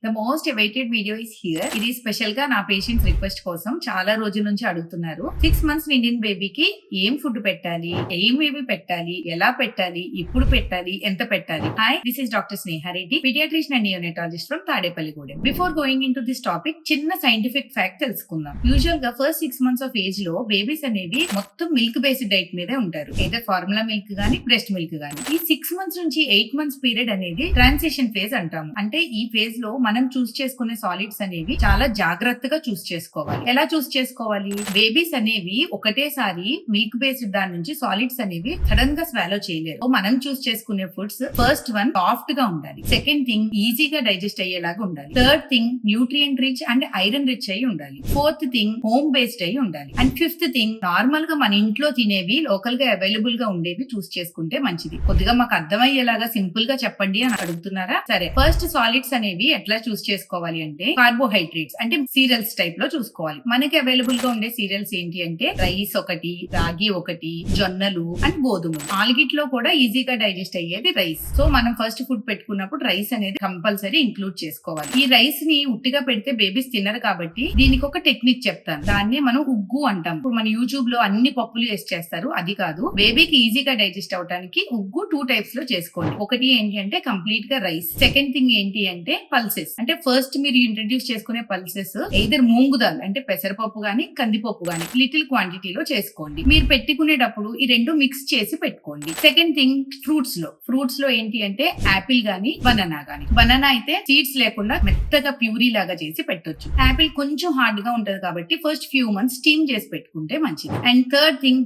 The most awaited video is here. ఇది special గా నా పేషెంట్స్ రిక్వెస్ట్ కోసం చాలా రోజుల నుంచి అడుగుతున్నారు. 6 months నిండిన బేబీకి ఏం ఫుడ్ పెట్టాలి, ఏమేమి పెట్టాలి, ఎలా పెట్టాలి, ఇప్పుడు పెట్టాలి, ఎంత పెట్టాలి. Hi, this is doctor Sneha Reddy, paediatrician and neonatologist from Tadepalligudem. Before going in to this topic, చిన్న సైంటిఫిక్ ఫ్యాక్ట్ తెలుసుకుందాం. యూజువల్ గా ఫస్ట్ 6 months ఆఫ్ ఏజ్ లో బేబీస్ అనేవి మొత్తం మిల్క్ బేస్డ్ డైట్ మీదే ఉంటారు. ఏదో ఫార్ములా మిల్క్ గానీ, బ్రెస్ట్ మిల్క్ గానీ. ఈ 6 months నుంచి 8 months పీరియడ్ అనేది ట్రాన్సిషన్ ఫేజ్ అంటాము. అంటే ఈ ఫేజ్ లో మనం చూస్ చేసుకునే సాలిడ్స్ అనేవి చాలా జాగ్రత్తగా చూస్ చేసుకోవాలి. ఎలా చూస్ చేసుకోవాలి? బేబీస్ అనేవి ఒకటేసారి మిల్క్ బేస్డ్ దాని నుంచి సాలిడ్స్ అనేవి సడన్ గా స్వాలో చేయలేరు. మనం చూస్ చేసుకునే ఫుడ్స్ ఫస్ట్ వన్ సాఫ్ట్ గా ఉండాలి. సెకండ్ థింగ్ ఈజీగా డైజెస్ట్ అయ్యేలాగా ఉండాలి. Third thing nutrient rich and iron rich అయి ఉండాలి. ఫోర్త్ థింగ్ హోమ్ బేస్డ్ అయి ఉండాలి. అండ్ ఫిఫ్త్ థింగ్ నార్మల్ గా మన ఇంట్లో తినేవి, లోకల్ గా అవైలబుల్ గా ఉండేవి చూస్ చేసుకుంటే మంచిది. కొద్దిగా మాకు అర్థమయ్యేలాగా సింపుల్ గా చెప్పండి అని అడుగుతున్నారా? సరే, ఫస్ట్ సాలిడ్స్ అనేవి ఎట్లా చూస్ చేసుకోవాలి అంటే కార్బోహైడ్రేట్స్ అంటే సీరియల్స్ టైప్ లో చూసుకోవాలి. మనకి అవైలబుల్ గా ఉండే సీరియల్స్ ఏంటి అంటే రైస్ ఒకటి, రాగి ఒకటి, జొన్నలు అండ్ గోధుమలు. ఆల్గిట్లో కూడా ఈజీగా డైజెస్ట్ అయ్యేది రైస్. సో మనం ఫస్ట్ ఫుడ్ పెట్టుకున్నప్పుడు రైస్ అనేది కంపల్సరీ ఇంక్లూడ్ చేసుకోవాలి. ఈ రైస్ ని ఉట్టిగా పెడితే బేబీస్ తినరు కాబట్టి దీనికి ఒక టెక్నిక్ చెప్తాను. దాన్ని మనం ఉగ్గు అంటాం. ఇప్పుడు మన యూట్యూబ్ లో అన్ని పప్పులు వేసి చేస్తారు, అది కాదు. బేబీకి ఈజీగా డైజెస్ట్ అవడానికి ఉగ్గు 2 types లో చేసుకోండి. ఒకటి ఏంటి అంటే కంప్లీట్ గా రైస్. సెకండ్ థింగ్ ఏంటి అంటే పల్సెస్. అంటే ఫస్ట్ మీరు ఇంట్రడ్యూస్ చేసుకునే పల్సెస్ ఎయిదర్ మూంగ్ దాల్ అంటే పెసరపప్పు గానీ, కందిపప్పు గానీ లిటిల్ క్వాంటిటీలో చేసుకోండి. మీరు పెట్టుకునేటప్పుడు ఈ రెండు మిక్స్ చేసి పెట్టుకోండి. సెకండ్ థింగ్ ఫ్రూట్స్ లో ఏంటి అంటే యాపిల్ గానీ, బనానా గానీ. బనానా అయితే సీడ్స్ లేకుండా మెత్తగా ప్యూరీ లాగా చేసి పెట్టొచ్చు. యాపిల్ కొంచెం హార్డ్ గా ఉంటది కాబట్టి ఫస్ట్ ఫ్యూ మంత్స్ స్టీమ్ చేసి పెట్టుకుంటే మంచిది. అండ్ థర్డ్ థింగ్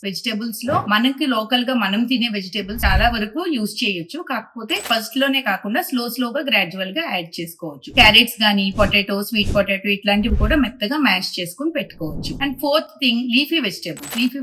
వెజిటేబుల్స్ లో మనకి లోకల్ గా మనం తినే వెజిటేబుల్స్ చాలా వరకు యూజ్ చేయొచ్చు. కాకపోతే ఫస్ట్ లోనే కాకుండా స్లోగా గ్రాడ్యువల్ గా యాడ్ చేసుకోవచ్చు. క్యారెట్స్ గానీ, పొటాటో, స్వీట్ పొటాటో ఇట్లాంటివి కూడా మెత్తగా మ్యాష్ చేసుకుని పెట్టుకోవచ్చు. And fourth thing leafy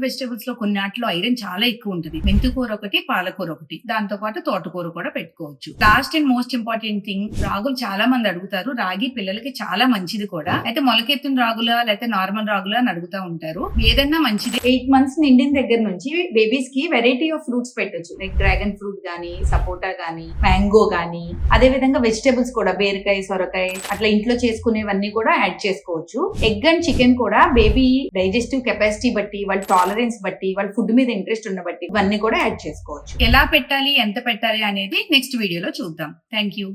vegetables లో కొన్ని వాటిలో ఐరన్ చాలా ఎక్కువ ఉంటుంది. మెంతికూర ఒకటి, పాలకూర ఒకటి, దాంతో పాటు తోటకూర కూడా పెట్టుకోవచ్చు. Last and most important thing, రాగులు చాలా మంది అడుగుతారు. రాగి పిల్లలకి చాలా మంచిది కూడా. అయితే మొలకెత్తిన రాగులా లేకపోతే నార్మల్ రాగులా అని అడుగుతా ఉంటారు. ఏదన్నా మంచిది. 8 months నిండిన దగ్గర నుంచి బేబీస్ కి వెరైటీ ఆఫ్ ఫ్రూట్స్ పెట్టొచ్చు. లైక్ డ్రాగన్ ఫ్రూట్ గానీ, సపోటా గానీ, మ్యాంగో గానీ. అదే విధంగా వెజిటేబుల్స్ కూడా బీరకాయ, సొరకాయ అట్లా ఇంట్లో చేసుకునేవన్నీ కూడా యాడ్ చేసుకోవచ్చు. ఎగ్ అండ్ చికెన్ కూడా బేబీ డైజెస్టివ్ కెపాసిటీ బట్టి, వాళ్ళ టాలరెన్స్ బట్టి, వాళ్ళ ఫుడ్ మీద ఇంట్రెస్ట్ ఉన్న బట్టి ఇవన్నీ కూడా యాడ్ చేసుకోవచ్చు. ఎలా పెట్టాలి, ఎంత పెట్టాలి అనేది నెక్స్ట్ వీడియోలో చూద్దాం. Thank you.